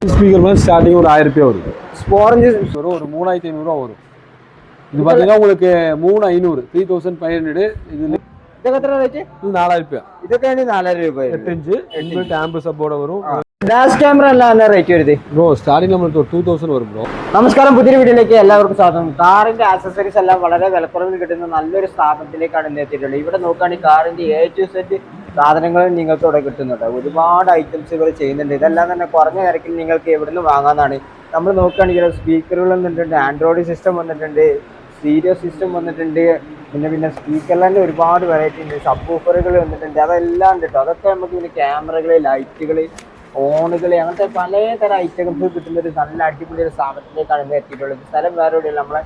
Speaker வந்து starting ஒரு 1000 ரூபாய் வரும். ஸ்போரஞ்சு வரும் ஒரு 3500 ரூபா வரும். இது பார்த்தீங்கன்னா உங்களுக்கு 3500 3500 இது ഇതൊക്കെ എത്ര റേറ്റ്? ഇത് 4000 രൂപ. ഇതൊക്കെ 4000 രൂപ. 8 ഇഞ്ച് ഇൻബിൽറ്റ് ആംബ് സപ്പോർട്ട് വരും. ഡാഷ് ക്യാമറ എല്ലാം റേറ്റ് വരുന്നത് ബ്രോ സ്റ്റാർട്ടിംഗ് നമ്മൾ 2000 വരും ബ്രോ. നമസ്കാരം, പുതിയൊരു വീഡിയോയിലേക്ക് എല്ലാവർക്കും സ്വാഗതം. കാറിന്റെ ആക്സസറീസ് എല്ലാം വളരെ വിലക്കുറവിൽ കിട്ടുന്ന നല്ലൊരു സ്ഥാപനത്തിലേക്കാണ് ഇന്ന് എത്തിയിട്ടുള്ളത്. ഇവിടെ നോക്കുകയാണെങ്കിൽ കാറിന്റെ A to Z സാധനങ്ങൾ നിങ്ങൾക്ക് ഇവിടെ കിട്ടുന്നുണ്ട്. ഒരുപാട് ഐറ്റംസുകൾ ചെയ്യുന്നുണ്ട്. ഇതെല്ലാം തന്നെ കുറഞ്ഞ നിരക്കിൽ നിങ്ങൾക്ക് എവിടെ നിന്ന് വാങ്ങാനാണ്. നമ്മൾ നോക്കുകയാണെങ്കിൽ സ്പീക്കറുകൾ വന്നിട്ടുണ്ട്, ആൻഡ്രോയിഡ് സിസ്റ്റം വന്നിട്ടുണ്ട്, സ്റ്റീരിയോ സിസ്റ്റം വന്നിട്ടുണ്ട്, പിന്നെ സ്പീക്കറിലെ ഒരുപാട് വെറൈറ്റി ഉണ്ട്, സബ് വൂഫറുകൾ വന്നിട്ടുണ്ട്, അതെല്ലാം ഉണ്ട് കേട്ടോ. അതൊക്കെ നമുക്ക് പിന്നെ ക്യാമറകൾ, ലൈറ്റുകൾ, ഫോണുകൾ, അങ്ങനത്തെ പലതരം ഐറ്റംസ് കിട്ടുന്ന ഒരു നല്ല അടിപൊളി ഒരു സ്ഥാപനത്തിലേക്കാണ് ഇന്ന് എത്തിയിട്ടുള്ളത്. സ്ഥലം വേറെ എവിടെയല്ല, നമ്മളെ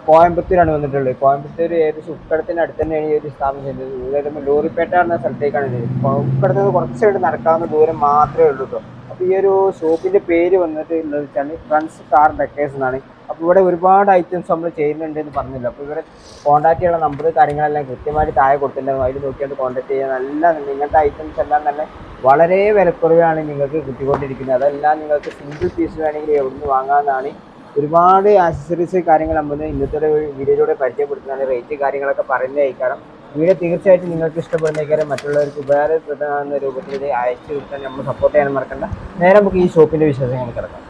കോയമ്പത്തൂരാണ് വന്നിട്ടുള്ളത്. കോയമ്പത്തൂർ ഏകദേശം ഉക്കടത്തിന് അടുത്ത് തന്നെയാണ് ഈ ഒരു സ്ഥാപനം ചെയ്യുന്നത്. അതായത് ലോറിപ്പേട്ട എന്ന സ്ഥലത്തേക്കാണ് ഇത്. ഉക്കടത്ത് നിന്ന് കുറച്ചായിട്ട് നടക്കാവുന്ന ദൂരം മാത്രമേ ഉള്ളൂ കേട്ടോ. അപ്പോൾ ഈ ഒരു ഷോപ്പിന്റെ പേര് വന്നിട്ട് എന്താ വെച്ചാൽ ഫ്രണ്ട്സ് കാർ ഡെക്കേഴ്സ് എന്നാണ്. അപ്പോൾ ഇവിടെ ഒരുപാട് ഐറ്റംസ് നമ്മൾ ചെയ്യുന്നുണ്ട് എന്ന് പറഞ്ഞില്ല. അപ്പോൾ ഇവരെ കോൺടാക്ട് ചെയ്യാനുള്ള നമ്പർ കാര്യങ്ങളെല്ലാം കൃത്യമായിട്ട് താഴെ കൊടുത്തിട്ടുണ്ടാകും. അതിൽ നോക്കിയാണ്ട് കോൺടാക്ട് ചെയ്യാൻ നല്ല ഇങ്ങനത്തെ ഐറ്റംസ് എല്ലാം തന്നെ വളരെ വിലക്കുറവാണ് നിങ്ങൾക്ക് കിട്ടിക്കൊണ്ടിരിക്കുന്നത്. അതെല്ലാം നിങ്ങൾക്ക് സിംഗിൾ പീസ് വേണമെങ്കിൽ എവിടുന്ന് വാങ്ങാമെന്നാണ്. ഒരുപാട് ആക്സസറീസ് കാര്യങ്ങൾ നമ്മൾ ഇന്നത്തെ വീഡിയോയിലൂടെ പരിചയപ്പെടുത്തുന്നതാണ്. റേറ്റ് കാര്യങ്ങളൊക്കെ പറയുന്നതായിരിക്കണം. വീഡിയോ തീർച്ചയായിട്ടും നിങ്ങൾക്ക് ഇഷ്ടപ്പെടുന്നേക്കാരം മറ്റുള്ളവർക്ക് ഉപകാരപ്പെടുന്ന രൂപത്തിൽ അയച്ചു കൊടുക്കാൻ നമ്മൾ സപ്പോർട്ട് ചെയ്യാൻ മറക്കണ്ട. നേരെ നമുക്ക് ഈ ഷോപ്പിന്റെ വിശേഷങ്ങൾ കിടക്കാം.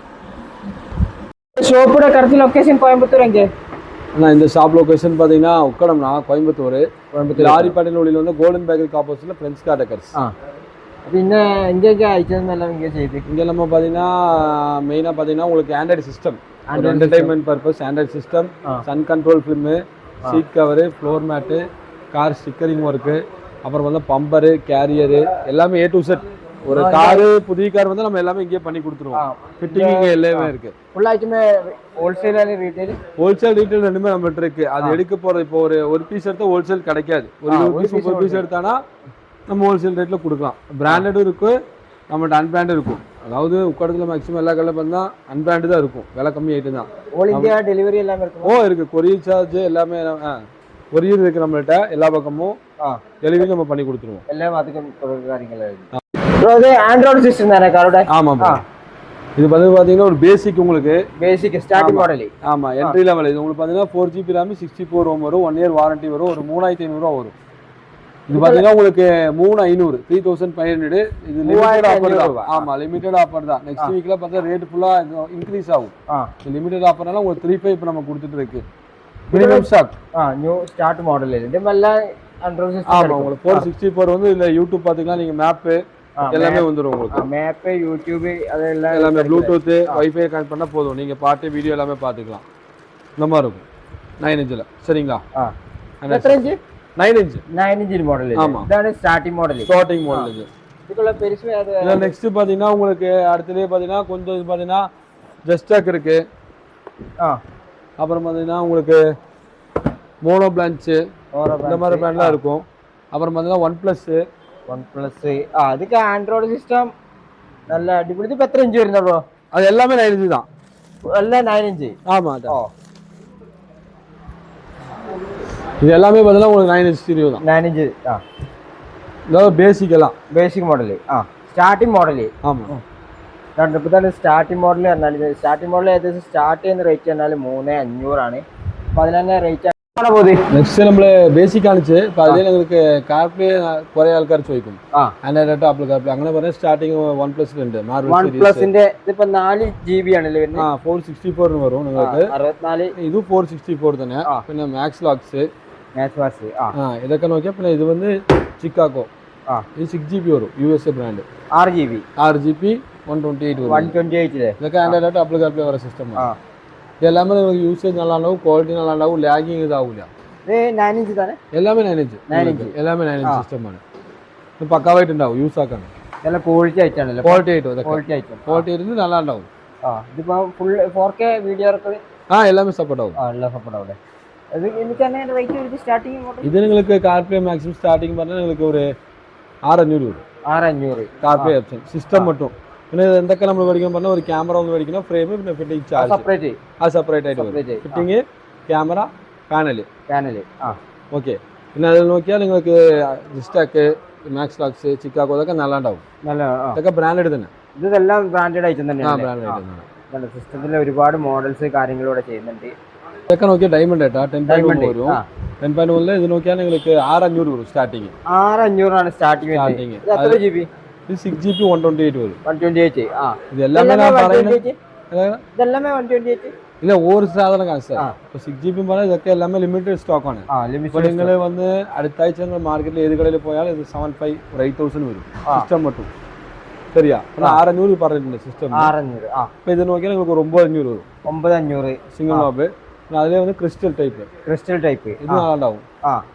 ஷோப்போட கரெக்ட் லொகேஷன் கோயம்புத்தூர் எங்கே? அண்ணா இந்த ஷாப் லொகேஷன் பார்த்தீங்கன்னா உக்கடம்னா கோயம்புத்தூர் லாரிப்பாட்டின் உள்ள வந்து கோல்டன் பேக்கரிக்கு ஆப்போசிட்ல ஃப்ரெண்ட்ஸ் கார் டெக்கர்ஸ். പിന്നെ എங்கேയൊക്കെ ഐറ്റംസ് എല്ലാം ഇங்கே ചെയ്ത് இங்கே நம்ம பார்த்தீங்கன்னா மெயினாக பார்த்தீங்கன்னா உங்களுக்கு Android system, entertainment purpose Android system, sun control film, seat cover, floor mat, car stickering work, அப்புறம் வந்து பம்பரு, கேரியரு எல்லாமே A to Z. ஒரு காரு புதிய கார் வந்து நம்ம எல்லாமே இங்கே பண்ணி கொடுத்துருவோம். ஃபிட்டிங் இங்கே எல்லாமே இருக்கு. ஃபுல் ஐட்டமே wholesale and retail? Wholesale retail ரெண்டுமே நம்மகிட்ட இருக்கு. அது எடுக்க போறது இப்போ ஒரு பீஸ் எடுத்தா ஹோல்சேல் கிடைக்காது. ஒரு 20 பீஸ் 30 பீஸ் எடுத்தானா நம்ம ஹோல்சேல் ரேட்ல கொடுக்கலாம். பிராண்டடும் இருக்கு, நம்மகிட்ட அன்பிராண்டும் இருக்கும். அதாவது உக்கடத்துல மேக்ஸிமம் எல்லா கடையில பார்த்தா அன்பிராண்டு தான் இருக்கும், விலை கம்மி ஆயிட்டு தான். ஆல் இந்தியா டெலிவரி எல்லாமே இருக்கு. இருக்கு, கொரியர் சார்ஜ் எல்லாமே கொரியர் இருக்கு நம்மகிட்ட. எல்லா பக்கமும் டெலிவரி நம்ம பண்ணி கொடுத்துருவோம். எல்லாம் அதுக்கு காரியங்கள் இருக்கு. இது ஆண்ட்ராய்டு சிஸ்டம் தானே காரோட? ஆமா ப்ரோ. இது பாத்தீங்கன்னா ஒரு பேசிக், உங்களுக்கு பேசிக் ஸ்டார்டிங் மாடல். ஆமா, என்ட்ரி லெவல். இது உங்களுக்கு பாத்தீங்கன்னா 4GB RAM 64 ROM வரும், 1 இயர் வாரண்டி வரும், ஒரு 3500 ரூபா வரும். இது பாத்தீங்கன்னா உங்களுக்கு 3500 3500. இது லிமிடெட் ஆஃபர் தான். ஆமா, லிமிடெட் ஆஃபர் தான். நெக்ஸ்ட் வீக்ல பார்த்தா ரேட் ஃபுல்லா இன்க்ரீஸ் ஆகும். லிமிடெட் ஆஃபர்னால உங்களுக்கு 35 இப்ப நம்ம கொடுத்துட்டு இருக்கு. Premium stock new start model. இதெல்லாம் ஆண்ட்ராய்டு சிஸ்டம். ஆமா, உங்களுக்கு 464 வந்து இல்ல யூடியூப் பாத்தீங்கன்னா நீங்க மேப் எல்லாமே வந்துரும். உங்களுக்கு மேப், யூடியூப் அதெல்லாம் எல்லாமே ப்ளூடூத், வைஃபை கனெக்ட் பண்ணா போதும். நீங்க பாட்டு வீடியோ எல்லாமே பாத்துக்கலாம். இந்த மாதிரி இருக்கும் 9 இன்ச்ல. சரிங்களா? எத்தனை இன்ச்? 9 இன்ச். 9 inch model. இതാണ് ஸ்டார்டிங் மாடல். ஸ்டார்டிங் மாடல் இது. இதுக்குள்ள பெருசு அது. இல்ல நெக்ஸ்ட் பாத்தீங்கன்னா உங்களுக்கு அடுத்ததே பாத்தீங்கன்னா கொஞ்சம் இது பாத்தீங்கன்னா ஜஸ்டாக் இருக்கு. அப்புறம் பாத்தீங்கன்னா உங்களுக்கு மோனோ பிளான்ச் இந்த மாதிரி பிராண்ட்லாம் இருக்கும். அப்புறம் பாத்தீங்கன்னா OnePlus அதுக்கு ஆண்ட்ராய்டு சிஸ்டம் நல்ல அடிப்படை. இப்போ எத்தனை இன்ச் வருது ப்ரோ? அது எல்லாமே 9 இன்ச் தான். எல்லாம் 9 இன்ச். ஆமா, இது எல்லாமே பார்த்தீங்கன்னா உங்களுக்கு 9 இன்ச் ஸ்டீரியோ தான். 9 இன்ச். இதாவது பேசிக் எல்லாம் பேசிக் மாடல். Starting model. ആമാ, ഇപ്പോൾ തന്നെ സ്റ്റാർട്ടിംഗ് മോഡൽ പറഞ്ഞാൽ സ്റ്റാർട്ടിംഗ് മോഡൽ ഏകദേശം സ്റ്റാർട്ട് ചെയ്യുന്ന റേറ്റ് പറഞ്ഞാൽ 3500 ആണ്. അപ്പോൾ അതിൽ തന്നെ റേറ്റ് നെക്സ്റ്റ് നമ്മള് ബേസിക് കാണിച്ച് അപ്പൊ അതിൽ നിങ്ങൾക്ക് കാർപ്ലേ കുറെ ആൾക്കാർ ചോദിക്കും. ആൻഡ്രോയിഡ് ആപ്പിൾ കാർപ്ലേ അങ്ങനെ പറഞ്ഞ സ്റ്റാർട്ടിങ് OnePlus ഉണ്ട്. OnePlusന്റെ ഇതിപ്പോ 4GB ആണല്ലേ വരുന്നത്. 464 വരും നിങ്ങൾക്ക്. 64 ഇത് 464 തന്നെ. പിന്നെ മാക്സ് ലോക്സ് ഇതൊക്കെ നോക്കിയാൽ പിന്നെ ഇത് വന്ന് ചിക്കാഗോ ഇത് 6GB വരും. USA brand. 6GB 128 ഇതൊക്കെ ആൻഡ്രോയിഡ് ആപ്പിൾ കാർപ്ലേ വர സിസ്റ്റം. எல்லாமே உங்களுக்கு யூசேஜ் நல்லா இருக்கும், குவாலிட்டி நல்லா இருக்கும், லாகிங் இதாகல. இது 9 இன்ச் தானே? எல்லாமே 9 இன்ச். எல்லாமே 9 இன்ச் സിസ്റ്റം ആണ്. ഇത് പക്കാവായിട്ട് ഉണ്ടാവും, യൂസ് ആക്കാൻ. നല്ല ക്വാളിറ്റി ആയിട്ടാണല്ലോ. ക്വാളിറ്റി ആയിട്ട് நல்லா ഉണ്ടാവും. ഇതിപ്പോ ഫുൾ 4K വീഡിയോ റെക്കോർഡ് எல்லாமே சப்போர்ட் ஆகும். എല്ലാം സപ്പോർട്ട് ആവും. ഇത് എനിക്കന്നെ റേറ്റ് ഒരു സ്റ്റാർട്ടിംഗ് മോഡൽ. ഇത് നിങ്ങൾക്ക് കാർപ്ലേ മാക്സിമം സ്റ്റാർട്ടിംഗ് പറഞ്ഞാൽ നിങ്ങൾക്ക് ഒരു 600 വരും. 600 കാർപ്ലേ ഓപ്ഷൻ സിസ്റ്റം மட்டும். പിന്നെ എന്തൊക്കെ നമ്മൾ മേടിക്കണം പറഞ്ഞാൽ ഒരു ക്യാമറ ഒന്ന് മേടിക്കണം, ഫ്രെയിം, പിന്നെ ഫിറ്റിംഗ് ചാർജ് സെപ്പറേറ്റ് ആയിട്ട് വരും. Fitting, camera, panel. ഓക്കെ. പിന്നെ അതിൽ നോക്കിയാൽ നിങ്ങൾക്ക് ജിസ്റ്റാക്ക്, മാക്സ് ലോക്സ്, ചിക്കാഗോ ഇതൊക്കെ നല്ല ഉണ്ടാവും. ഇതൊക്കെ ബ്രാൻഡഡ് തന്നെ. ഇതെല്ലാം ബ്രാൻഡഡ് ഐറ്റം ആ തന്നെയാണ് ബ്രാൻഡ് ഐറ്റം. സിസ്റ്റത്തിൽ ഒരുപാട് മോഡൽസ് കാര്യങ്ങളും ഇവിടെ ചെയ്യുന്നുണ്ട്. ഇതൊക്കെ നോക്കിയാൽ ഡയമണ്ട് കേട്ടോ 10.1 വരും. ആ 10.1 ഇത് നോക്കിയാൽ നിങ്ങൾക്ക് 6,500 വരും സ്റ്റാർട്ടിങ്. 6,500 സ്റ്റാർട്ടിങ്. എത്ര GB? ഇത് 6GB 128 വരും. 128. ആ ഇതെല്ലാം ഞാൻ പറയുന്നത് ഇതെല്ലാമേ 128. ഇല്ല ഒരു സാധനം കാണിച്ചാൽ ഇപ്പോൾ 6GB പറഞ്ഞാൽ ഇതൊക്കെ എല്ലാമേ ലിമിറ്റഡ് സ്റ്റോക്കാണ്. ഇപ്പോൾ നിങ്ങൾ വന്ന് അടുത്ത ആഴ്ച നിങ്ങൾ മാർക്കറ്റിൽ ഏത് കടയിൽ പോയാൽ ഇത് 7,500 or 8,000 വരും സിസ്റ്റം മറ്റും. ശരിയാ 6,500 പറഞ്ഞിട്ടുണ്ട് സിസ്റ്റം. 6,500. അപ്പോൾ ഇത് നോക്കിയാൽ നിങ്ങൾക്ക് 9,500 വരും. 9,500 സിംഗിൾ നോബ്. അതിലെ വന്ന് ക്രിസ്റ്റൽ ടൈപ്പ് ഇത് നാളുണ്ടാവും.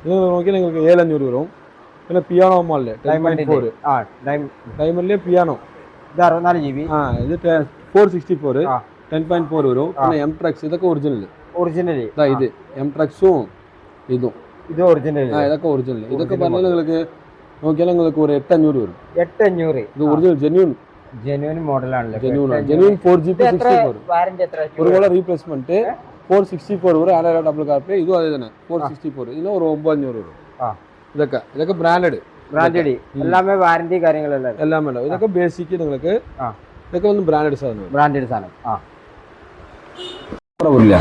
ഇത് നോക്കിയാൽ നിങ്ങൾക്ക് 7,500 വരും. പിന്നെ പിയാനോ മോഡല് 10.4 ഡയമണ്ടിലെ പിയാനോ ഇത് 64 GB. ഇത് 464 10.4 വരും. പിന്നെ എംട്രക്സ് ഇതൊക്കെ ഒറിജിനൽ. ഇത് എംട്രക്സും ഇത് ഒറിജിനൽ. ഇതൊക്കെ ഒറിജിനൽ. ഇതൊക്കെ പറഞ്ഞാൽ നിങ്ങൾക്ക് നോക്കിയാൽ നിങ്ങൾക്ക് ഒരു 8,500 വരും. 8,500. ഇത് ഒറിജിനൽ ജെന്യൂൻ മോഡലാണല്ലോ. ജെന്യൂൻ 4GB 64 വാറന്റി എത്ര? ഒരു കൊല്ലം റീപ്ലേസ്മെന്റ് 464 വരും. ആൻഡ്രോയിഡ് ഡബിൾ കാർപ്പ് ഇതും അതേ തന്നെ 464. ഇതിന് ഒരു 9,500 വരും. ഇതൊക്കെ ബ്രാൻഡഡ് എല്ലാമേ വാറന്റി കാര്യങ്ങളെല്ലാം എല്ലാം വേണം. ഇതൊക്കെ ബേസിക് നിങ്ങൾക്ക് ഇതൊക്കെ ഒന്ന് ബ്രാൻഡഡ് സാധനം.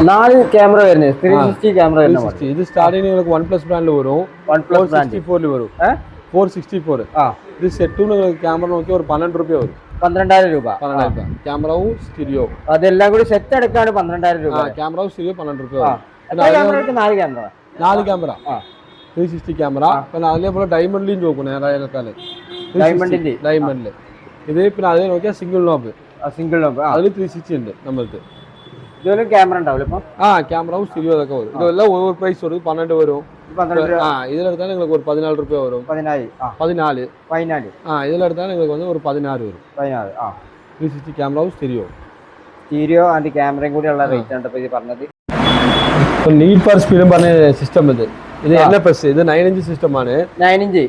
4 ക്യാമറ വരുന്നത് 360 ക്യാമറ. ഇത് സ്റ്റാർട്ടിങ് നിങ്ങൾക്ക് OnePlus ബ്രാൻഡിൽ വരും. 464 വരും. 464. ഇത് സെറ്റും നിങ്ങൾക്ക് ക്യാമറ നോക്കി ഒരു 12 രൂപ വരും. 12,000 രൂപ. ക്യാമറവും സ്റ്റീരിയോ അതെല്ലാം കൂടി സെറ്റ് എടുക്കാണ് 12,000 രൂപ. ക്യാമറവും സ്റ്റീരിയോ 12 രൂപ വരും. 4 ക്യാമറ 360 ക്യാമറ. പിന്നെ അതേപോലെ ഡയമണ്ടിലും നോക്കണം ഏതായാലും ഡയമണ്ടില്. ഇത് പിന്നെ അതേ നോക്കിയാൽ സിംഗിൾ നോബ് അതിൽ 360 ഉണ്ട് നമ്മൾക്ക്. ഇതുപോലെ ക്യാമറ ഉണ്ടാവില്ല ഇപ്പൊ? ക്യാമറവും സ്റ്റീരിയോ അതൊക്കെ വരും. ഇതെല്ലാം ഓവർ പ്രൈസ് വരും. 12 വരും. ഇതിലെടുത്താൽ നിങ്ങൾക്ക് ഒരു 14 രൂപ വരും. 14. ഇതിലെടുത്താൽ നിങ്ങൾക്ക് വന്ന് ഒരു 16 വരും. 360 ക്യാമറവും സ്റ്റീരിയോ ആൻഡ് ക്യാമറയും കൂടി ഉള്ള റേറ്റ് ആണ് ഇത് പറഞ്ഞത്. നീഡ് ഫോർ സ്പീഡും പറഞ്ഞ സിസ്റ്റം ഇത് NFS. ഇത് 9" സിസ്റ്റമാണ്. 9".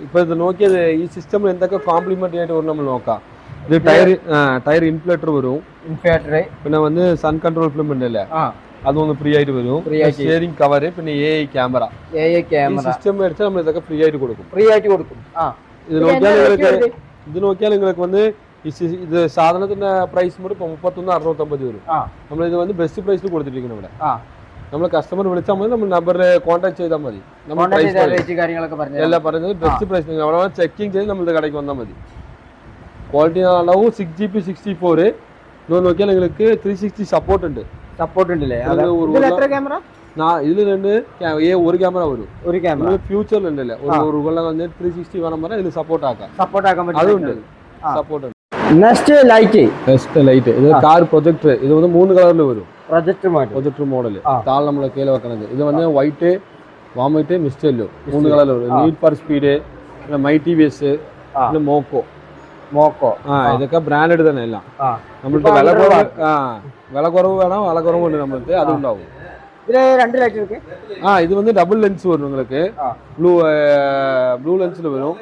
ഇപ്പൊ ഇത് നോക്കിയത് ഈ സിസ്റ്റമിൽ എന്തൊക്കെ കോംപ്ലിമെന്ററി ആയിട്ട് വരും നമ്മൾ നോക്കാം. ഇത് ടയർ ഇൻഫ്ലേറ്റർ വരും. പിന്നെ വന്ന് സൺ കൺട്രോൾ ഫിലിം ഉണ്ടല്ലേ അതൊന്ന് ഫ്രീ ആയിട്ട് വരും. സ്റ്റിയറിംഗ് കവർ പിന്നെ AI ക്യാമറ സിസ്റ്റം മേടിച്ചാൽ നമ്മൾ ഇതൊക്കെ ഫ്രീ ആയിട്ട് കൊടുക്കും. ഇത് നോക്കിയാൽ നിങ്ങൾക്ക് വന്ന് ഇത് സാധനത്തിന്റെ പ്രൈസ് കൂടി 31,650 വരും. നമ്മൾ ഇത് വന്ന് ബെസ്റ്റ് പ്രൈസിൽ കൊടുത്തിരിക്കുന്നു ഇവിടെ. നമ്മൾ കസ്റ്റമർ വിളിച്ചാൽ മതി. നമ്മൾ നമ്പറിൽ കോൺടാക്ട് ചെയ്താൽ മതി. നമ്മൾ എല്ലാം പറയുന്നത് ബെസ്റ്റ് പ്രൈസ്. അവിടെ ചെക്കിങ് ചെയ്ത് നമ്മൾ കടയ്ക്ക് വന്നാൽ മതി. ക്വാളിറ്റി ഉണ്ടാവും. 6GB 64 നോക്കിയാൽ നിങ്ങൾക്ക് 360 സപ്പോർട്ട് ഉണ്ട്. ഇതിൽ ഒരു ക്യാമറ വരും. ഫ്യൂച്ചറിൽ ഉണ്ടല്ലേ ഒരു കൊല്ലം 360 വേണം പറഞ്ഞാൽ ഇതിൽ സപ്പോർട്ട് ആക്കാം. അതുണ്ട് സപ്പോർട്ട് ഉണ്ട്. നെക്സ്റ്റ് ലൈറ്റ് ഇത് കാർ പ്രൊജക്ടർ. ഇത് വന്ന് 3 കളറിൽ വരും. പ്രൊജക്ടർ മോഡല് താഴെ നമ്മൾ കയ്യിൽ വെക്കുന്നത്. ഇത് വന്ന് white, warm white, mist yellow 3 കളറിൽ വരും. നീഡ് ഫോർ സ്പീഡ് പിന്നെ മൈ TVS പിന്നെ മോക്കോ ഇതൊക്കെ ബ്രാൻഡഡ് തന്നെ എല്ലാം. നമ്മൾക്ക് വില കുറവ് വേണം. വില കുറവുണ്ട് നമ്മൾക്ക് അതുണ്ടാവും. ഇത് വന്ന് ഡബിൾ ലെൻസ് വരും നിങ്ങൾക്ക്. ബ്ലൂ ലെൻസിൽ വരും.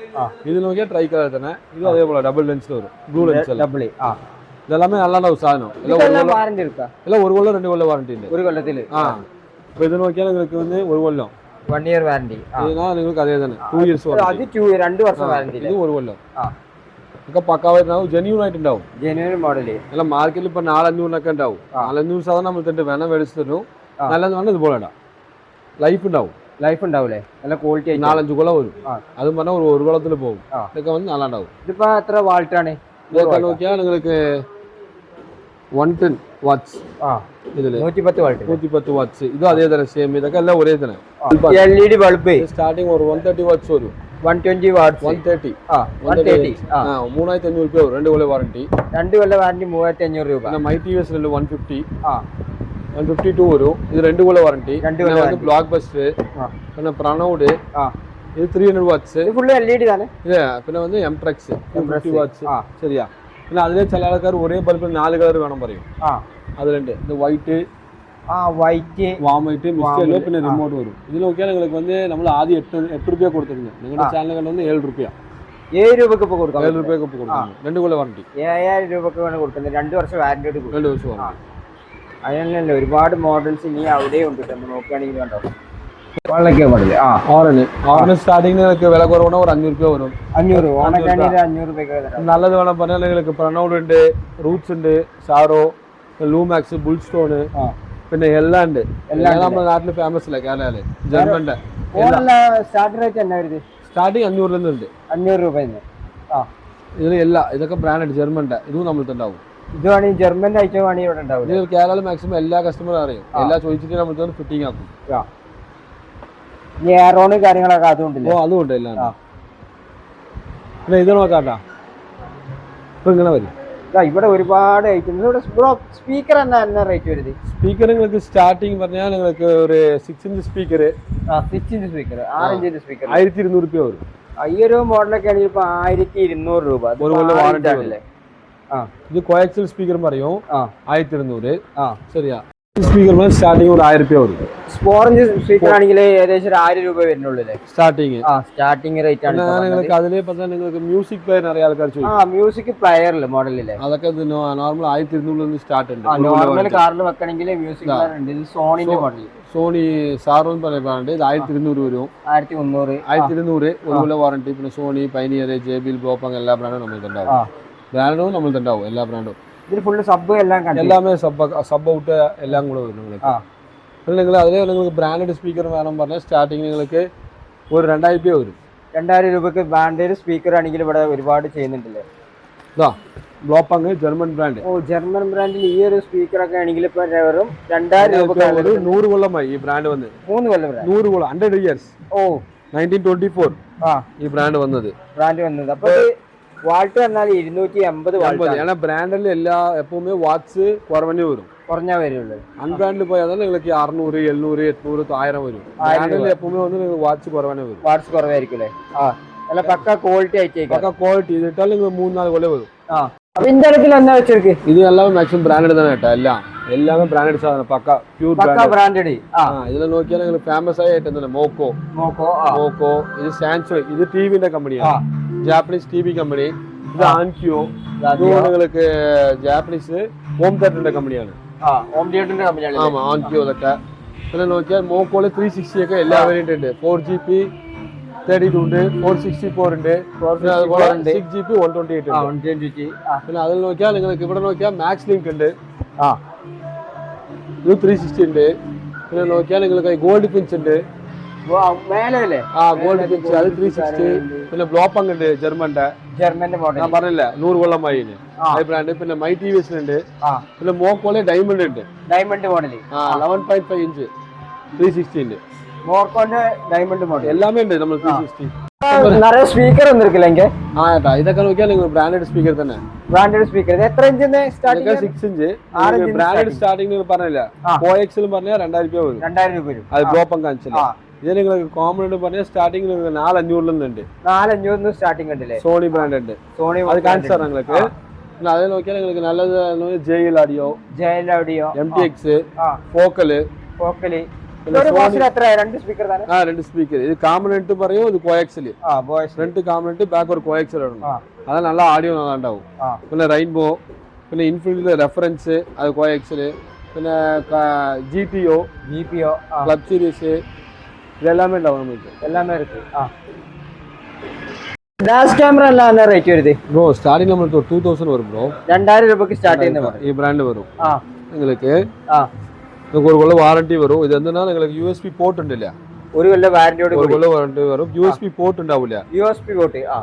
ഇത് നോക്കിയാൽ ട്രൈ കളർ തന്നെ. ഇത് അതേപോലെ ഡബിൾ ലെൻസിൽ വരും. ബ്ലൂ ലെൻസ് ഇതെല്ലാമേ നല്ലതാവും സാധനം. എല്ലാം 1 കൊല്ലം 2 കൊല്ലം വാറണ്ടി ഉണ്ട്. അപ്പൊ ഇത് നോക്കിയാൽ നിങ്ങൾക്ക് വന്ന് 1 കൊല്ലം 1 year വാറണ്ടി. നിങ്ങൾക്ക് അതേ തന്നെ 2 years 2 വർഷം വാറണ്ടി. ഇത് 1 കൊല്ലം ഒക്കെ പക്കാവായിട്ടുണ്ടാവും. ജെന്യൂൻ ആയിട്ടുണ്ടാവും. മോഡല് അല്ല മാർക്കറ്റിൽ ഇപ്പൊ 400-500 ഉണ്ടാവും. 400 സാധനം നമ്മൾ തന്നെ വേണം മേടിച്ചു തരും. നല്ലതെന്ന് പറഞ്ഞാൽ ഇതുപോലെ ഇടാം. ലൈഫ് ഉണ്ടാവില്ലേ? നല്ല ക്വാളിറ്റി 4-5 കൊല്ലം വരും. അതും പറഞ്ഞാൽ 1 കൊല്ലത്തിൽ പോകും. ഇതൊക്കെ വന്ന് നല്ല ഉണ്ടാവും. ഇതിപ്പോ എത്ര വാൾട്ടാണ്? ഇതൊക്കെ നോക്കിയാൽ നിങ്ങൾക്ക് 110 വാട്ട്സ്. ഇതില് 110 വാട്ട്സ്. ഇതും അതേ തന്നെ സെയിം. ഇതൊക്കെ എല്ലാം ഒരേ തന്നെ. LED ബൾബ് സ്റ്റാർട്ടിങ് ഒരു 130 വാട്ട്സ് വരും. 120 വാട്ട്സ് 130 3,500 രൂപ വരും. 2 കൊല്ലം വാറണ്ടി. 3,500 രൂപ. പിന്നെ മൈ TVS 152 വരും. ഇത് 2 കൊല്ലം വാറണ്ടി. ബ്ലോക്ക് ബസ്റ്റർ പിന്നെ പ്രണോഡ് ഇത് 300 വാട്ട്സ്. പിന്നെ വന്ന് എംട്രക്സ് 50 വാട്ട്സ്. ശരിയാ. പിന്നെ അതിലെ ചില ആൾക്കാർ ഒരേ ബൾബിൽ 4 കളർ വേണം പറയും. അതിലുണ്ട്. ഇത് white, warm white, mist yellow പിന്നെ റിമോട്ട് വരും. ഇത് നോക്കിയാൽ നിങ്ങൾക്ക് വന്ന് നമ്മൾ ആദ്യം 8 രൂപ കൊടുത്തിരുന്നത്. നിങ്ങളുടെ ചാനൽ കണ്ടുവന്ന് 7 രൂപ. 7 രൂപക്ക് ഇപ്പോൾ കൊടുക്കാം. 7 രൂപയ്ക്ക് ഇപ്പോൾ കൊടുക്കുന്നു. 2 കൊല്ലം വാറണ്ടി. 7,000 രൂപക്ക് വേണം കൊടുക്കുന്നത്. 2 വർഷം വാറണ്ടി. 2 വർഷം വാറണ്ടി. അതിനല്ലേ ഒരുപാട് മോഡൽസ് ഇനി അവിടെ ഉണ്ട്. നോക്കുകയാണെങ്കിൽ കണ്ടോ വെള്ളയ്ക്ക മോഡൽ ആ ഓറിന് സ്റ്റാർട്ടിങ് നിങ്ങൾക്ക് വില കുറവാണ് ഒരു 500 രൂപ വരും. 500 ഓണക്കാണെങ്കിൽ 500 രൂപയ്ക്ക് നല്ലത് വേണം പറഞ്ഞാൽ നിങ്ങൾക്ക് പ്രണൗഡ് ഉണ്ട്, റൂട്ട്സ് ഉണ്ട്, ഷാറോ, ലൂമാക്സ്, ബുൾസ്റ്റോണ്, പിന്നെ എല്ലാം ഉണ്ട്. എല്ലാം നമ്മുടെ നാട്ടിൽ ഫേമസ് അല്ലേ കേരളയില്. ജർമ്മന്റെ സ്റ്റാർട്ടിംഗ് റേറ്റ് എന്നാ വരുന്നത്? സ്റ്റാർട്ടിങ് 500 ഉണ്ട്. 500 രൂപ ഇതിൽ ഇതൊക്കെ ബ്രാൻഡ് ജർമ്മന്റെ, ഇതും നമ്മൾ ഉണ്ടാവും. ഇത് വേണമെങ്കിൽ ജർമ്മന്റെ ഐറ്റം വേണമെങ്കിൽ ഇവിടെ ഉണ്ടാവും. ഇത് കേരള മാക്സിമം എല്ലാ കസ്റ്റമറും അറിയും, എല്ലാം ചോദിച്ചിട്ട് നമ്മൾ ഫിറ്റിംഗ് ആക്കും. എയറോണ് കാര്യങ്ങളൊക്കെ അതുകൊണ്ടില്ല. അതുകൊണ്ട് എല്ലാം. പിന്നെ ഇത് നോക്കാട്ടാ, ഇപ്പൊ ഇങ്ങനെ വരും. ഇവിടെ ഒരുപാട് ഐറ്റംസ്. ഇവിടെ സ്പീക്കർ എന്നാ റേറ്റ് വരുന്നത്? സ്പീക്കർ നിങ്ങൾക്ക് സ്റ്റാർട്ടിങ് പറഞ്ഞാൽ നിങ്ങൾക്ക് ഒരു 6 ഇഞ്ച് സ്പീക്കർ, 6 ഇഞ്ച് സ്പീക്കർ, 6 ഇഞ്ചിന്റെ സ്പീക്കർ 1200 രൂപ വരും. ഈ ഒരു മോഡലൊക്കെ ആണെങ്കിൽ ഇപ്പൊ 1200 രൂപ. ഒരു കൊല്ലം വാറന്റി അല്ലേ. ഇത് കോയാക്സിൽ സ്പീക്കർ പറയും 1200. ശരിയാ. സ്പീക്കർ സ്റ്റാർട്ടിങ് ഒരു 1000 രൂപ വരും. 4 ഇഞ്ച് സ്പീക്കർ ആണെങ്കിൽ ഏകദേശം 1000 രൂപ വരുന്നുള്ളൂ സ്റ്റാർട്ടിങ്. സ്റ്റാർട്ടിങ് റേറ്റ് ആണ്. നിങ്ങൾക്ക് അതിലെ പറഞ്ഞാൽ നിങ്ങൾക്ക് മ്യൂസിക് പ്ലെയർ അറിയാം ആൾക്കാർ ചോദിക്കും. മ്യൂസിക് പ്ലെയറിൽ മോഡലില്ലേ അതൊക്കെ നോർമൽ 1200 സ്റ്റാർട്ട് ഉണ്ട്. നോർമൽ കാറിൽ വെക്കണമെങ്കിൽ മ്യൂസിക് പ്ലെയർ ഉണ്ട്. ഇത് സോണിന്റെ മോഡൽ, സോണി സാറോ എന്ന് പറയുന്നത്. ഇത് 1200 വരും. 1200 ഒരു കൊല്ലം വാറന്റി. പിന്നെ സോണി, പൈനിയർ, ജെബിൽ, ബ്ലോപ്പങ് എല്ലാ ബ്രാൻഡും നമ്മൾക്ക് ഉണ്ടാവും. ബ്രാൻഡും നമ്മൾക്ക് ഉണ്ടാവും, എല്ലാ ബ്രാൻഡും. ഇതിൽ ഫുള്ള് സബ് എല്ലാമേ സബ് ഔട്ട് എല്ലാം കൂടെ വരും നിങ്ങൾക്ക്. പിന്നെ നിങ്ങൾ അതിൽ നിങ്ങൾക്ക് ബ്രാൻഡഡ് സ്പീക്കർ വേണം പറഞ്ഞാൽ സ്റ്റാർട്ടിങ് നിങ്ങൾക്ക് ഒരു 2000 രൂപ വരും. 2000 രൂപയ്ക്ക് ബ്രാൻഡഡ് സ്പീക്കർ ആണെങ്കിൽ ഇവിടെ ഒരുപാട് ചെയ്യുന്നുണ്ടല്ലേ. ഇതാ ബ്ലോപ്പങ് ജർമ്മൻ ബ്രാൻഡ്. ജർമ്മൻ ബ്രാൻഡിൽ ഈ ഒരു സ്പീക്കർ ഒക്കെ ആണെങ്കിൽ ഇപ്പൊ വെറും 2000 രൂപ. 100 കൊല്ലമായി ഈ ബ്രാൻഡ് വന്ന്. 3 കൊല്ലം 100 കൊല്ലം 100 ഇയേഴ്സ്. 1924 ഈ ബ്രാൻഡ് വന്നത്. അപ്പൊ വാട്ട് പറഞ്ഞാൽ 280 ബ്രാൻഡിൽ എല്ലാ എപ്പോഴും വാട്ട്സ് കുറഞ്ഞു വരും, കുറഞ്ഞാ വരുള്ളൂ. അൺബ്രാൻഡിൽ പോയാൽ നിങ്ങൾക്ക് 600, 700, 800, 1000 വരും. ബ്രാൻഡിൽ എപ്പോഴും വന്ന് നിങ്ങൾക്ക് വാട്ട്സ് കുറവാനേ വരും. വാട്ട്സ് കുറവായിരിക്കും അല്ലേ. അല്ല പക്ക ക്വാളിറ്റി ആയിട്ട് പക്ക ക്വാളിറ്റി ഇതിട്ടാൽ നിങ്ങൾ 3-4 കൊല്ലം വരും. ഇത് എല്ലാം മാക്സിമം ബ്രാൻഡഡ് തന്നെ കേട്ടോ. എല്ലാമേ ബ്രാൻഡഡ് സാധനം, പക്ക പ്യൂർ ബ്രാൻഡഡ്. ഇതിൽ നോക്കിയാൽ നിങ്ങൾ ഫേമസ് ആയ ഐറ്റം മോക്കോ. ഇത് സാംസങ്, ഇത് ടിവിന്റെ കമ്പനിയാണ്, ജാപ്പനീസ് ടി വി കമ്പനി. ഇത് ആൻക്യോ, നിങ്ങൾക്ക് ജാപ്പനീസ് ഹോം തിയേറ്ററിന്റെ കമ്പനിയാണ്. ആമാ ആൻക്യോ ഇതൊക്കെ. പിന്നെ നോക്കിയാൽ മോക്കോള് 360 ഒക്കെ എല്ലാ വേരിയന്റ് ഉണ്ട്. 4GB 32 ഉണ്ട്, 464 ഉണ്ട്, 6GB 128 ഉണ്ട്. പിന്നെ അതിൽ നോക്കിയാൽ നിങ്ങൾക്ക് ഇവിടെ നോക്കിയാൽ മാക്സ് ലിങ്ക് ഉണ്ട്, ഇത് 360 ഉണ്ട്. പിന്നെ നോക്കിയാൽ നിങ്ങൾക്ക് ഗോൾഡ് പിഞ്ച് ഉണ്ട്. ഗോൾഡ് പിഞ്ച് അത് 360. പിന്നെ ബ്ലോപ്പങ് ഉണ്ട് ജർമ്മന്റെ മോഡൽ, ഞാൻ പറഞ്ഞില്ല 100 കൊല്ലമായി ബ്രാൻഡ്. പിന്നെ മൈ ടി വി എസ് ഉണ്ട്. പിന്നെ മോക്കോളെ ഡയമണ്ട് ഉണ്ട്, ഡയമണ്ട് മോഡൽ 11.5 ഇഞ്ച് 360 ഉണ്ട്. മോർക്കോന്റെ ഡയമണ്ട് മോഡൽ എല്ലാമേ ഉണ്ട് നമ്മൾ 360. നിറയെ സ്പീക്കർ ഒന്നിരിക്കില്ലെങ്കിൽ ഇതൊക്കെ നോക്കിയാൽ നിങ്ങൾ ബ്രാൻഡഡ് സ്പീക്കർ തന്നെ. ബ്രാൻഡഡ് സ്പീക്കർ എത്ര ഇഞ്ച്? 6 ഇഞ്ച്. ബ്രാൻഡഡ് സ്റ്റാർട്ടിംഗ് പറഞ്ഞില്ല. കോഎക്സിലും പറഞ്ഞാൽ 2000 രൂപ വരും. അത് ബ്ലോപ്പങ് കാണിച്ചില്ല. ഇത് നിങ്ങൾക്ക് കോമൺ പറഞ്ഞാൽ സ്റ്റാർട്ടിംഗ് 4,500 ഉണ്ട്. 4,500 സ്റ്റാർട്ടിംഗ് ഉണ്ടല്ലേ. സോണി ബ്രാൻഡ് ഉണ്ട്. സോണി അത് കാണിച്ചു തരാം നിങ്ങൾക്ക്. പിന്നെ അത് നോക്കിയാൽ നിങ്ങൾക്ക് നല്ലത് ജെയിൽ ഓഡിയോ, MTX, ഫോക്കല്. രണ്ട് സ്പീക്കർ. ഇത് കാമണന്റ് പറയും, ഇത് കോഎക്സിൽ. ഫ്രണ്ട് കാമണന്റ്, ബാക്ക് ഒരു കോഎക്സിൽ ഇടണം. അത് നല്ല ഓഡിയോ ഉണ്ടാവും. പിന്നെ റെയിൻബോ, പിന്നെ ഇൻഫിനിറ്റി റെഫറൻസ്, അത് കോഎക്സില്. പിന്നെ GPO, ക്ലബ് സീരീസ്, ഇതെല്ലാമേ ഉണ്ടാവും നമുക്ക്. എല്ലാമേ ഇருக்கு. ഡാഷ് ക്യാമറ എല്ലാം റേറ്റ് വരുന്നത് ബ്രോ സ്റ്റാർട്ടിംഗ് നമ്മൾ 2000 വരും ബ്രോ. 2000 രൂപയ്ക്ക് സ്റ്റാർട്ട് ചെയ്യുന്നത് ഈ ബ്രാൻഡ് വരും. നിങ്ങൾക്ക് ഒരു കൊല്ലം വാറന്റി വരും. ഇത് എന്താ നിങ്ങൾക്ക് USB പോർട്ട് ഉണ്ടല്ല, ഒരു കൊല്ലം വാറന്റി വരും. USB പോർട്ട് ഉണ്ടാവില്ല.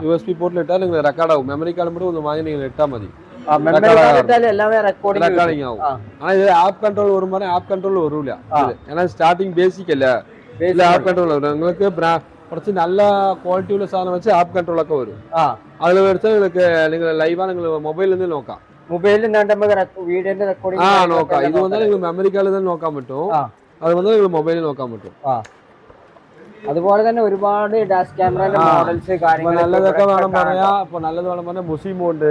USB പോർട്ടിൽ ഇട്ടാൽ നിങ്ങൾ റെക്കോർഡ് ആവും. മെമ്മറി കാർഡ് കൂടെ ഒന്ന് വാങ്ങി നിങ്ങൾ ഇട്ടാൽ മതി. റെക്കോർഡിംഗ് ആവും. ഇത് ആപ്പ് കൺട്രോൾ വരും പറഞ്ഞാൽ ആപ്പ് കൺട്രോൾ വരൂല. ഏன்னா സ്റ്റാർട്ടിംഗ് ബേസിക് അല്ല, ആപ്പ് കൺട്രോൾ വരും. നിങ്ങൾക്ക് കുറച്ച് നല്ല ക്വാളിറ്റി ഉള്ള സാധനം വെച്ച് ആപ്പ് കൺട്രോൾ ഒക്കെ വരും. അതിൽ വെച്ചാൽ നിങ്ങൾക്ക് നിങ്ങൾ ലൈവാ നിങ്ങൾ മൊബൈലിൽ നിന്ന് നോക്കാം. മൊബൈലിൽ നോക്കാം. ഇത് വന്നാൽ നിങ്ങൾ മെമ്മറി കാർഡിൽ തന്നെ നോക്കാൻ പറ്റും. അത് വന്നാൽ നിങ്ങൾ മൊബൈലിൽ നോക്കാൻ പറ്റും. അതുപോലെ തന്നെ ഒരുപാട് ഡാഷ് ക്യാമറ മോഡൽസ് കാര്യങ്ങൾ നല്ലതൊക്കെ വേണം പറയാ. ഇപ്പൊ നല്ലത് വേണം പറഞ്ഞാൽ മുസീമോ ഉണ്ട്,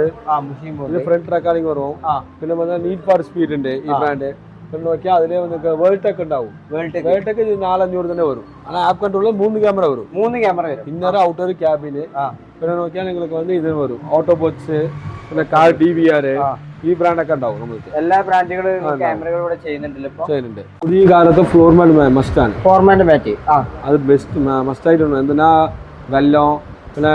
ഇത് ഫ്രണ്ട് റെക്കോർഡിംഗ് വരും. പിന്നെ നീഡ് ഫോർ സ്പീഡ് ഉണ്ട് ഈ ബ്രാൻഡ്. പിന്നെ നോക്കിയാൽ അതിൽ നിങ്ങൾക്ക് വേൾഡ് ടെക് ഉണ്ടാവും. വേൾഡ് ടെക് 4,500 തന്നെ വരും. ആപ്പ് കൺട്രോളിൽ 3 ക്യാമറ വരും. ഇന്നർ ഔട്ടർ ക്യാബിന് പിന്നെ നോക്കിയാൽ നിങ്ങൾക്ക് വന്ന് ഇത് വരും ഓട്ടോബോട്ട്സ് പിന്നെ കാർ DVR ഈ ബ്രാൻഡൊക്കെ ഉണ്ടാവും നമുക്ക്. എല്ലാ ബ്രാൻഡുകളും ക്യാമറകളും ഇവിടെ ചെയ്യുന്നുണ്ടല്ലോ ഇപ്പൊ. ചെയ്യുന്നുണ്ട്. പുതിയ കാലത്ത് ഫ്ലോർ മാറ്റ് മസ്റ്റാണ്. ഫോർമാറ്റ് മാറ്റ് അത് ബെസ്റ്റ് മസ്റ്റായിട്ടുണ്ട്. എന്തിനാ വെള്ളം പിന്നെ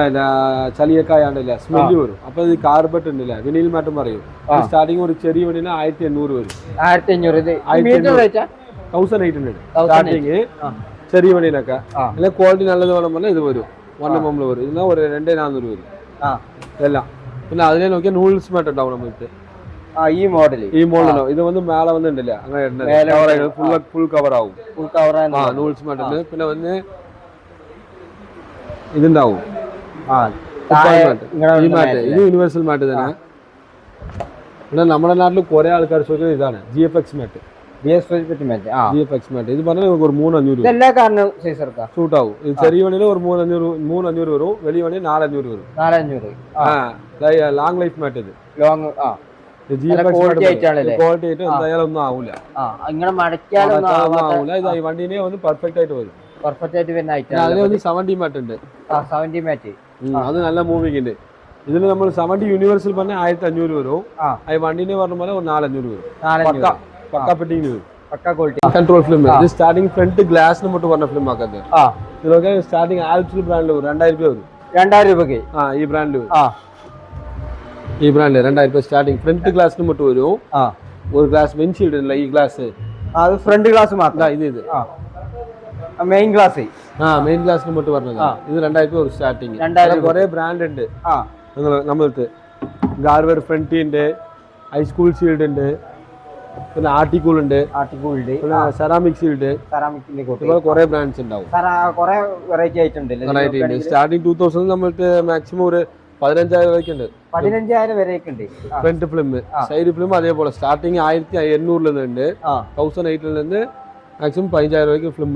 ചളിയൊക്കെ ആയാണ്ടില്ല സ്മെല്ല് വരും. അപ്പൊ ഇത് കാർബറ്റ് ഉണ്ടല്ലേ വിനിൽ മാറ്റം പറയും. സ്റ്റാർട്ടിങ് ഒരു ചെറിയ വണ്ടിന് 1800 വരും. 1800 സ്റ്റാർട്ടിങ് ചെറിയ വണ്ടിനൊക്കെ. അല്ലെ ക്വാളിറ്റി നല്ലത് വേണം പറഞ്ഞാൽ ഇത് വരും 1 mm വരും. ഇതിനാ ഒരു 2400 വരും എല്ലാം. പിന്നെ അതിനെ നോക്കിയാൽ നൂഡിൽസ് മാറ്റ് ഉണ്ടാവും നമുക്ക്. ഈ മോഡലോ ഇത് വന്ന് മേലെ വന്നിട്ടില്ല അങ്ങനെ ഫുൾ കവർ ആവും. നൂഡിൽസ് മാറ്റ്. പിന്നെ വന്ന് ഇതുണ്ടാവും ഈ മാറ്റ്. ഇത് യൂണിവേഴ്സൽ മാറ്റ് തന്നെ. പിന്നെ നമ്മുടെ നാട്ടിൽ കുറെ ആൾക്കാർ ചോദിക്കുന്നത് ഇതാണ് GFX മാറ്റ്. ഇത് പറഞ്ഞാൽ ഒരു 3500 ഷൂട്ട് ആവും. ഇത് ചെറിയ വണ്ടിയിൽ ഒരു 3500 വരും. വലിയ വണ്ടി 4500 വരും. ലോങ് ലൈഫ് മാറ്റ് ഇത്. ക്വാളിറ്റി ആയിട്ട് എന്തായാലും ഒന്നും ആവൂല. ഇത് ഈ വണ്ടീനെ ഒന്ന് പെർഫെക്റ്റ് ആയിട്ട് വരും. അതിന് 70 മാറ്റ് ഉണ്ട്. അത് നല്ല മൂവിങ് ഉണ്ട്. ഇതിന് നമ്മൾ 70 യൂണിവേഴ്സൽ പറഞ്ഞ 1500 വരും. ഈ വണ്ടീനെ പറഞ്ഞ പോലെ 400 വരും. പക്ക ഫിറ്റിംഗ് വരും. Control film. ഇത് സ്റ്റാർട്ടിംഗ് ഫ്രണ്ട് ഗ്ലാസിന് മുട്ട് പറഞ്ഞ ഫിലിം ആക്കുന്നത്. ഇതിലൊക്കെ സ്റ്റാർട്ടിംഗ് ആൽഫിൽ ബ്രാൻഡിൽ വരും. 2000 രൂപ വരും. 2000 രൂപക്ക് ഈ ബ്രാൻഡ് 2000 രൂപ സ്റ്റാർട്ടിംഗ്. ഫ്രണ്ട് ഗ്ലാസിന് മുട്ട് വരും. ഒരു ഗ്ലാസ് വിൻഷീൽഡ് ഇല്ല. ഈ ഗ്ലാസ് അത് ഫ്രണ്ട് ഗ്ലാസ് മാത്രം. ഇത് മെയിൻ ഗ്ലാസ് മെയിൻ ഗ്ലാസിന് മുട്ട് പറഞ്ഞത്. ഇത് 2000 രൂപ സ്റ്റാർട്ടിംഗ്. കുറെ ബ്രാൻഡ് ഉണ്ട് നമ്മൾക്ക്. ഗാർവർ ഫ്രണ്ട് ഉണ്ട്, ഹൈസ്കൂൾ ഷീൽഡ് ഉണ്ട്, പിന്നെ ആർട്ടിക്കൂൾ ഉണ്ട്, പിന്നെ സെറാമിക് ഷീൽഡ്. കുറെ ബ്രാൻഡ്സ് ഉണ്ടാവും. വെറൈറ്റി ആയിട്ടുണ്ട്. സ്റ്റാർട്ടിംഗ് 2000 നമ്മൾക്ക് മാക്സിമം ഒരു 15000 രൂപയ്ക്ക് ഉണ്ട്. 15000 വരെയൊക്കെ ഉണ്ട്. ഫ്രണ്ട് ഫിലിം സൈഡ് ഫിലിം അതേപോലെ സ്റ്റാർട്ടിംഗ് 1800 ഉണ്ട്. 1800 നിന്ന് മാക്സിമം 15000 രൂപയ്ക്ക് ഫിലിം.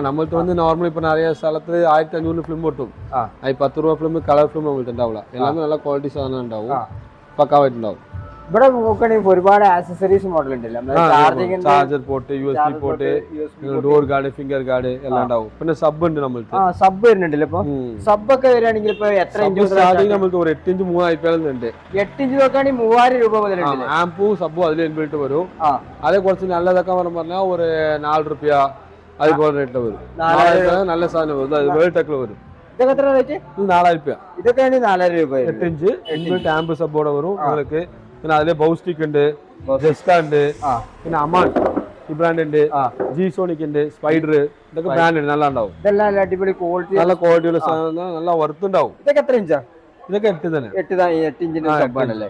നമ്മൾക്ക് വന്ന് നോർമൽ ഇപ്പൊ நிறைய സ്ഥലത്ത് 1500 ഫിലിം കിട്ടും. 10 രൂപ ഫിലിം കളർ ഫിലിം നമ്മൾക്ക് ഉണ്ടാവില്ല. എല്ലാமே നല്ല ക്വാളിറ്റി സാധനം ഉണ്ടാവും. പക്കാവായിട്ടുണ്ടാവും. ഇവിടെ നോക്കുകയാണെങ്കിൽ ഒരുപാട് ആക്സസറീസ് മോഡൽ ഉണ്ടല്ലോ. Charger port, USB port, door guard, finger guard എല്ലാം ഉണ്ടാവും. പിന്നെ സബ് ഉണ്ട് നമ്മൾക്ക്. സബ് വരുന്നുണ്ടല്ലോ. ഇപ്പൊ സബ് ഒക്കെ വരികയാണെങ്കിൽ ഇപ്പൊ എത്ര ഇഞ്ച് സ്റ്റാർട്ടിംഗ് നമ്മൾക്ക് ഒരു 8 ഇഞ്ച് 3000 ഉണ്ട്. 8 ഇഞ്ച് നോക്കുകയാണെങ്കിൽ 3000 രൂപ മുതലുണ്ട്. ആംപും സബും അതിൽ ഇൻബിൽട്ട് വരും. അതേ കുറച്ച് നല്ലതൊക്കെ പറഞ്ഞാൽ ഒരു 4 രൂപ അതുപോലെ റേറ്റിൽ വരും. നല്ല സാധനം വരും. വേൾഡ് ടെക്കിൽ വരും. ഇതൊക്കെ എത്ര റേറ്റ്? 4000 രൂപ. ഇതൊക്കെയാണ് 4000 രൂപ. 8 ഇഞ്ച് ഇൻബിൽട്ട് ആംപ് സബോടെ വരും നിങ്ങൾക്ക്. പിന്നെ അതിലെ ബൗസ്റ്റിക് ഉണ്ട്, ജെസ്ക ഉണ്ട്, പിന്നെ അമാൻ ഈ ബ്രാൻഡ് ഉണ്ട്, G-Sonic ഉണ്ട്, സ്പൈഡർ. ഇതൊക്കെ ബ്രാൻഡ് ഉണ്ട്. നല്ല ഉണ്ടാവും. ഇതെല്ലാം അടിപൊളി ക്വാളിറ്റി, നല്ല ക്വാളിറ്റിയുള്ള സാധനം, നല്ല വർത്ത് ഉണ്ടാവും. ഇതൊക്കെ എത്ര ഇഞ്ചാ? ഇതൊക്കെ 8 തന്നെ. 8 ഇഞ്ചിന്റെ സബ്ബാണല്ലേ.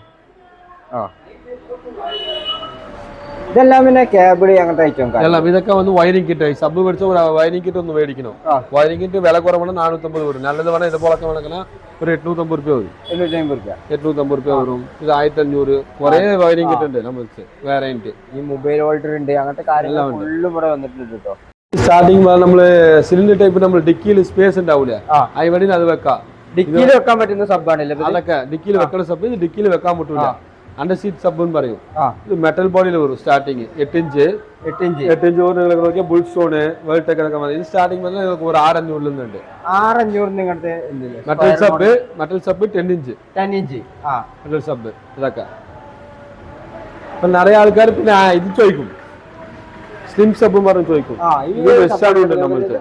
ഇതെല്ലാം പിന്നെ കേബിൾ അങ്ങനത്തെ ഐറ്റം എല്ലാം. ഇതൊക്കെ വന്ന് വയറിംഗ് കിറ്റ്. സബ് മേടിച്ച വയറിംഗ് കിറ്റ് ഒന്ന് മേടിക്കണം. വയറിംഗ് കിറ്റ് വില കുറവാണ് 450 വരും. നല്ലത് വേണം ഇതുപോലൊക്കെ വേണമെങ്കിൽ ഒരു 850 രൂപ വരും. 850 രൂപ വരും. ഇത് 1500. കുറെ വയറിംഗ് കിറ്റ് ഉണ്ട് നമുക്ക്. വേറെന്റ് ഈ മൊബൈൽ ഹോൾഡർ ഉണ്ട്, അങ്ങനത്തെ കാര്യങ്ങൾ ഫുള്ളും ഇവിടെ വന്നിട്ടുണ്ട് കേട്ടോ. സ്റ്റാർട്ടിംഗ് നമ്മള് സിലിണ്ടർ ടൈപ്പ് നമ്മൾ ഡിക്കിയിൽ സ്പേസ് ഉണ്ടാവില്ല. അതിന് വേണ്ടി അത് വെക്കാം. ഡിക്കിയിൽ വെക്കാൻ പറ്റുന്ന സബ്ബാണല്ലേ അതൊക്കെ. ഡിക്കിയിൽ വെക്കുന്ന സബ്. ഇത് ഡിക്കിയിൽ വെക്കാൻ പറ്റൂല. അണ്ടർ സീറ്റ് സബ് എന്ന് പറയും. ഇത് മെറ്റൽ ബോഡിയിൽ വരും. സ്റ്റാർട്ടിങ് 8 ഇഞ്ച് നിങ്ങൾക്ക് നോക്കിയാൽ ബുൾ സ്റ്റോണ്, വേൾഡ് ടെക് ഒക്കെ ഇത് സ്റ്റാർട്ടിംഗ് ഒരു 6500 നിന്നുണ്ട്. 6500 metal sub 10 inch metal sub. ഇതൊക്കെ ഇപ്പൊ നിറയെ ആൾക്കാർ പിന്നെ ഇത് ചോദിക്കും. സ്ലിം സബ് പറഞ്ഞ് ചോദിക്കും. ഇത് വെസ്റ്റാണ് ഉണ്ട് നമ്മൾക്ക്.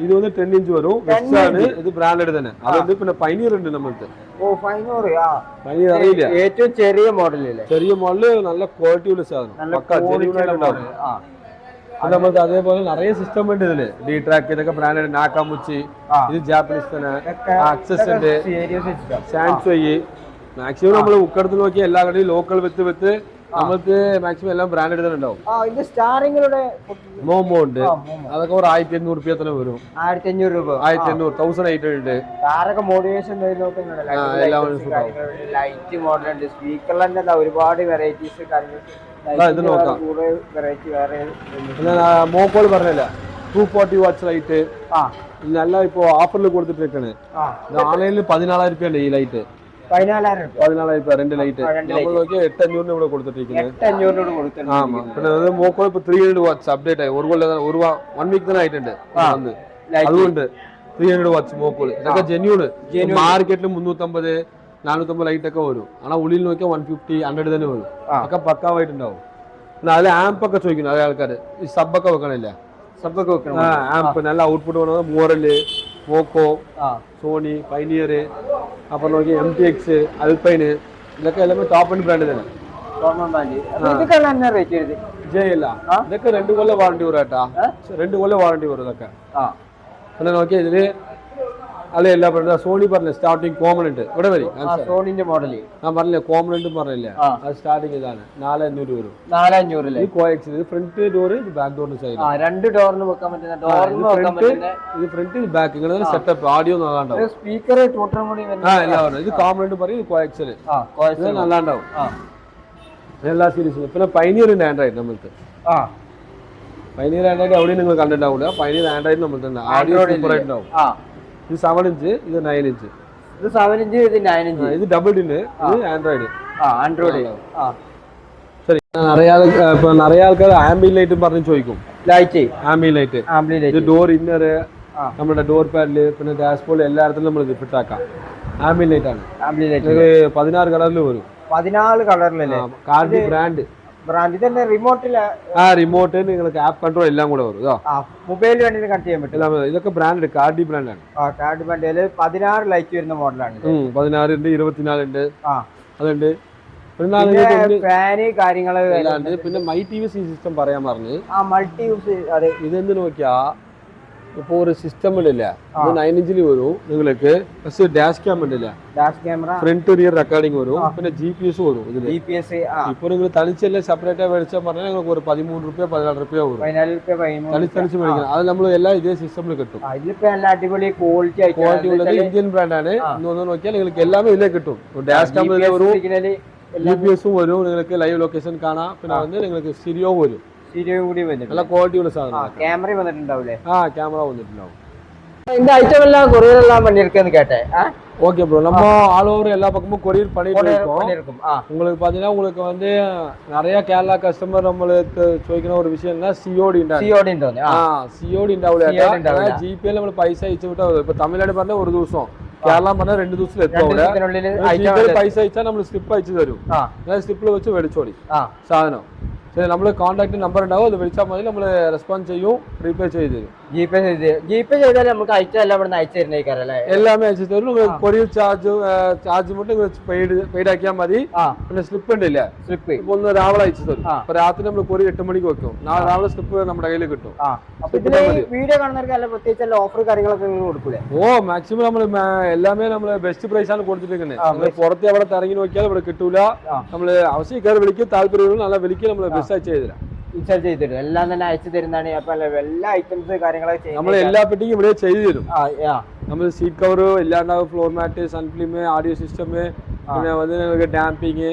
ഇത് വന്ന് 10 ഇഞ്ച് വരും. വെസ്റ്റാണ്. ഇത് ബ്രാൻഡഡ് തന്നെ. അതുകൊണ്ട് പിന്നെ പൈനീർ ഉണ്ട് നമ്മൾക്ക്. പൈനീർ അറിയില്ല. ഏറ്റവും ചെറിയ മോഡലില്ലേ? ചെറിയ മോഡല് നല്ല ക്വാളിറ്റി ഉള്ള സാധനം. നമ്മൾക്ക് അതേപോലെ നിറയെ സിസ്റ്റം ഉണ്ട് ഇതില്. ഡി ട്രാക്ക് ഇതൊക്കെ ബ്രാൻഡഡ്. നാക്കാമുച്ചി ഇത് ജാപ്പനീസ് തന്നെ. ആക്സസ് ഉണ്ട്, സാൻസോയി. മാക്സിമം നമ്മൾ ഉക്കടത്ത് നോക്കി എല്ലാ കടയും ലോക്കൽ വിത്ത് നമുക്ക് മാക്സിമം എല്ലാം ബ്രാൻഡഡ് തന്നെ ഉണ്ടാവും. മോമോ ഉണ്ട്. അതൊക്കെ ഒരു 1500 രൂപ തന്നെ വരും. 1500 രൂപ. 1800 ഉണ്ട്. ലൈറ്റ് മോഡൽ ഉണ്ട്. സ്പീക്കറിൽ ഒരുപാട് വെറൈറ്റീസ് ഇത് നോക്കാം. പിന്നെ മോക്കോൾ പറഞ്ഞില്ല 240 വാട്ട്സ് ലൈറ്റ് നല്ല ഇപ്പൊ ഓഫറിൽ കൊടുത്തിട്ടേക്കാണ്. ഓൺലൈനിൽ 14000 രൂപ ഉണ്ട് ഈ ലൈറ്റ്. 14000 രൂപ 2 ലൈറ്റ്. നമ്മൾ നോക്കിയാൽ 8500 ഇവിടെ കൊടുത്തിട്ടിരിക്കുന്നത്. ആമാ. പിന്നെ അത് മോക്കോൾ ഇപ്പൊ 300 വാട്ട്സ് അപ്ഡേറ്റ് ആയി. ഒരു 1 വീക്ക് തന്നെ ആയിട്ടുണ്ട്. അതുകൊണ്ട് 300 വാട്ട്സ് മോക്കോള് ഇതൊക്കെ ജെന്യൂണ്. മാർക്കറ്റിൽ 350 450 ലൈറ്റ് ഒക്കെ വരും. ആണോ ഉള്ളിൽ നോക്കിയാൽ 150 100 തന്നെ വരും. ഒക്കെ പക്കാവായിട്ടുണ്ടാവും. അതിൽ ആംപ് ഒക്കെ ചോദിക്കുന്നു അതേ ആൾക്കാർ. ഈ സബ്ബൊക്കെ വെക്കണില്ല, സബ്ബൊക്കെ വെക്കണം. ആംപ് നല്ല ഔട്ട്പുട്ട് വേണം. മോറല്, മോക്കോ, സോണി, പൈനിയർ, അപ്പൊ നോക്കി MTX, അൽപൈന്, ഇതൊക്കെ എല്ലാமே ടോപ്പ് ആൻഡ് ബ്രാൻഡ് തന്നെ. ജയല്ല ഇതൊക്കെ 2 കൊല്ലം വാറണ്ടി വരും കേട്ടാ. 2 കൊല്ലം വാറണ്ടി വരും ഇതൊക്കെ. പിന്നെ നോക്കിയാൽ ഇതില് അല്ല എല്ലാ പറഞ്ഞ സോണി പറഞ്ഞ സ്റ്റാർട്ടിങ് കോമണന്റ് ഇവിടെ വരും. സോണിന്റെ മോഡൽ ഞാൻ പറഞ്ഞില്ലേ കോമണന്റ് പറഞ്ഞില്ലേ, അത് സ്റ്റാർട്ടിങ് ഇതാണ് 4500 വരും. 4500 ഇത് കോഎക്സ്, ഇത് ഫ്രണ്ട് ഡോർ, ഇത് ബാക്ക് ഡോറിന് സൈഡ്. 2 ഡോറിന് വെക്കാൻ പറ്റുന്ന ഇത് ഫ്രണ്ട് ഇത് ബാക്ക്. ഇങ്ങനെ സെറ്റപ്പ് ആഡിയോ നല്ലാണ്ടാവും. സ്പീക്കർ എല്ലാം പറഞ്ഞു. ഇത് കോമണന്റ് പറയും, ഇത് കോഎക്സൽ നല്ലാണ്ടാവും എല്ലാ സീരീസിലും. പിന്നെ പൈനിയർ ഉണ്ട് ആൻഡ്രോയിഡ് നമ്മൾക്ക്. പൈനിയർ ആൻഡ്രോയിഡ് എവിടെയും നിങ്ങൾ കണ്ടിട്ടുണ്ടാവില്ല. പൈനിയർ ആൻഡ്രോയിഡ് നമ്മൾ തന്നെ ആഡിയോ സൂപ്പർ ആയിട്ടുണ്ടാവും. ഇത് 7 ഇഞ്ച്, ഇത് 9 ഇഞ്ച്. ഇത് 7 ഇഞ്ച്, ഇത് 9 ഇഞ്ച്. ഇത് ഡബിൾ ഡിന്, ഇത് ആൻഡ്രോയിഡ്. ആൻഡ്രോയിഡ് ശരി. നിറയെ ആൾക്കാർ ആംബിയൻ ലൈറ്റും പറഞ്ഞ് ചോദിക്കും. ലൈറ്റ് ആംബിയൻ ലൈറ്റ്, ഇത് ഡോർ ഇന്നർ, നമ്മുടെ ഡോർ പാഡില്, പിന്നെ ഡാഷ്ബോർഡ് എല്ലായിടത്തും നമ്മൾ ഇത് ഫിറ്റ് ആക്കാം. ആംബിയൻ ലൈറ്റ് ആണ്. 16 കളറിൽ വരും. 14 കളറിലല്ലേ? Cardi brand. ഇതന്നെ റിമോട്ടില് റിമോട്ട് നിങ്ങൾക്ക് ആപ്പ് കൺട്രോൾ എല്ലാം കൂടെ വരും. മൊബൈൽ വേണ്ടി കണക്ട് ചെയ്യാൻ പറ്റും. ഇതൊക്കെ ബ്രാൻഡ് കാർഡി ബ്രാൻഡ് ആണ്. കാർഡി ബ്രാൻഡില് 16 ലൈറ്റ് വരുന്ന മോഡലാണ്. 16 ഉണ്ട്, 24 ഉണ്ട്, അതുണ്ട്. ഫാന് കാര്യങ്ങള്. പിന്നെ മൈ TV സിസ്റ്റം പറയാൻ പറഞ്ഞു. Multi use. അതെ, ഇതെന്ത് നോക്കിയാ ഇപ്പൊ ഒരു സിസ്റ്റം ഇല്ല. ഇത് 9 ഇഞ്ചിൽ വരും നിങ്ങൾക്ക്. ഡാഷ് ക്യാം ഉണ്ടല്ല, dash camera, front rear recording വരും. പിന്നെ GPS വരും. ഇതില് GPS ഇപ്പൊ നിങ്ങൾ തളിച്ചല്ലേ സെപ്പറേറ്റ് ആയി മേടിച്ചാൽ പറഞ്ഞാൽ നിങ്ങൾക്ക് ഒരു 13 രൂപ 14 രൂപ വരും. തളിച്ച് മേടിക്കണം. അത് നമ്മൾ എല്ലാം ഇതേ സിസ്റ്റമിൽ കിട്ടും. അടിപൊളി ക്വാളിറ്റി ഉള്ളത് ഇന്ത്യൻ ബ്രാൻഡാണ്. ഒന്ന് നോക്കിയാൽ നിങ്ങൾക്ക് എല്ലാമേ ഇതിലേ കിട്ടും. ഡാഷ് ക്യാമറ വരും, GPS വരും, നിങ്ങൾക്ക് ലൈവ് ലൊക്കേഷൻ കാണാം. പിന്നെ വന്ന് നിങ്ങൾക്ക് സ്റ്റീരിയോ വരും. നല്ല ക്വാളിറ്റിയുള്ള സാധനം. ക്യാമറ വന്നിട്ടുണ്ടാവില്ലേ? ക്യാമറ വന്നിട്ടുണ്ടാവും. இந்த ஐட்டம் எல்லாம் கொரியர் எல்லாம் பண்ணிருக்கேன்னு கேட்டேன். ஓகே ப்ரோ, நம்ம ஆல் ஓவர் எல்லா பக்கமும் கொரியர் பண்ணிட்டு இருக்கோம். உங்களுக்கு பாத்தீங்கன்னா உங்களுக்கு வந்து நிறைய கேரளா கஸ்டமர் நம்மளுக்கு ചോദിക്കുന്ന ഒരു വിഷയம்னா സിഒഡി ഉണ്ടാവില്ല. ജിപേ നമ്മൾ പൈസ അയച്ചു വിട്ടാൽ ഇപ്പൊ തമിഴ്നാട് പറഞ്ഞ ഒരു ദിവസം, കേരള പറഞ്ഞ 2 ദിവസത്തിൽ എത്തും. പൈസ അയച്ചാൽ നമ്മൾ സ്ലിപ്പ് അയച്ചു തരും. സ്ലിപ്പിൽ വെച്ച് മേടിച്ചോടി സാധനം. ശരി, നമ്മൾ കോൺടാക്ട് നമ്പർ ഉണ്ടാവും, അത് വിളിച്ചാൽ മതി. നമ്മൾ റെസ്പോൺസ് ചെയ്യും, റീപേ ചെയ്ത് തരും. ജിപേ ചെയ്താൽ നമുക്ക് അയച്ചെല്ലാം ഇവിടെ അയച്ചു തരുന്നേക്കാരല്ലേ? എല്ലാമേ അയച്ചു തരും. കൊറിയർ ചാർജ് மட்டும் പെയ്ഡ് ആക്കിയാൽ മതി. പിന്നെ സ്ലിപ്പ് ഉണ്ടല്ലേ, സ്ലിപ്പ് ഇപ്പൊ ഒന്ന് രാവിലെ അയച്ചു തരും. അപ്പൊ രാത്രി നമ്മൾ കൊറിയർ 8 മണിക്ക് വെക്കും. നാളെ രാവിലെ സ്ലിപ്പ് നമ്മുടെ കയ്യിൽ കിട്ടും. വീഡിയോ കാണുന്നവർക്ക് പ്രത്യേകിച്ച് ഓഫർ കാര്യങ്ങളൊക്കെ കൊടുക്കൂലേ? മാക്സിമം നമ്മൾ എല്ലാമേ നമ്മള് ബെസ്റ്റ് പ്രൈസ് ആണ് കൊടുത്തിരിക്കുന്നത്. പുറത്ത് അവിടെ ഇറങ്ങി നോക്കിയാൽ ഇവിടെ കിട്ടൂല. നമ്മള് ആവശ്യക്കാർ വിളിക്കും, താല്പര്യം നല്ല വിളിക്കും, നമ്മൾ ബെസ്റ്റ് അയച്ചു തരാം. എല്ലാം തന്നെ അയച്ചു തരുന്നതാണ്. അപ്പൊ എല്ലാ ഐറ്റംസ് കാര്യങ്ങളൊക്കെ നമ്മൾ എല്ലാ പെട്ടിയും ഇവിടെ ചെയ്തു തരും. നമ്മൾ സീറ്റ് കവർ ഇല്ലാണ്ടാവും, floor mat, sun film, audio system, പിന്നെ വന്ന് ഡാമ്പിങ്,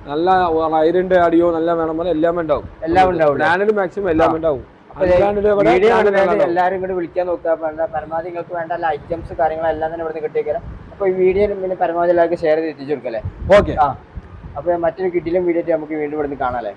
നല്ല ഐറിന്റെ ആഡിയോ നല്ല വേണം പോലെ എല്ലാം ഉണ്ടാവും. ബ്രാൻഡിന് മാക്സിമം എല്ലാം ഉണ്ടാവും. എല്ലാരും കൂടി വിളിക്കാൻ നോക്കുക. പരമാവധി നിങ്ങൾക്ക് വേണ്ട എല്ലാ ഐറ്റംസ് കാര്യങ്ങളെല്ലാം തന്നെ ഇവിടെ കിട്ടിയേക്കാം. അപ്പൊ ഈ വീഡിയോ പിന്നെ പരമാവധി എല്ലാവർക്കും ഷെയർ ചെയ്ത് എത്തിച്ചു കൊടുക്കല്ലേ? ഓക്കെ. അപ്പൊ മറ്റൊരു കിട്ടിയിലും വീഡിയോ നമുക്ക് വീണ്ടും ഇവിടെ കാണാല്ലേ?